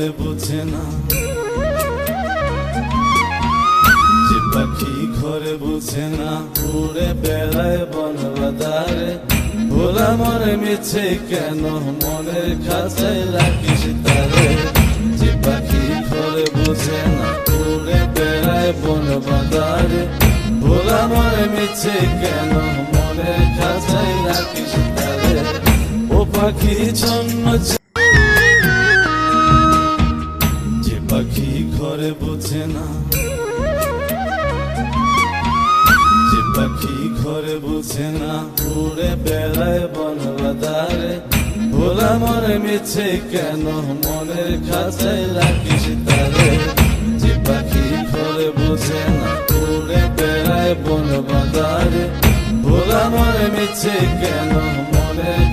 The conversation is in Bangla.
ঘরে বুঝে না, যে পাখি ঘরে বুঝে না, উড়ে বেড়ায় বন বাদারে। ভোলা মনে মিছে কেন মনের খাঁচায় রাখিস তারে। যে পাখি ঘরে বুঝে না, উড়ে বেড়ায় বন বাদারে। ভোলা মনে মিছে কেন মনের খাঁচায় রাখিস তারে। ও পাখি ছন্ন, যে পাখি ঘরে বুঝে না, যে পাখি ঘরে বুঝে না, উড়ে বেড়ায় বন বাদারে। ভোলা মনে মিছে কেন মনের খাঁচায় রাখিস তারে। যে পাখি ঘরে বুঝে না, উড়ে বেড়ায় বন বাদারে। ভোলা মনে মিছে কেন মনের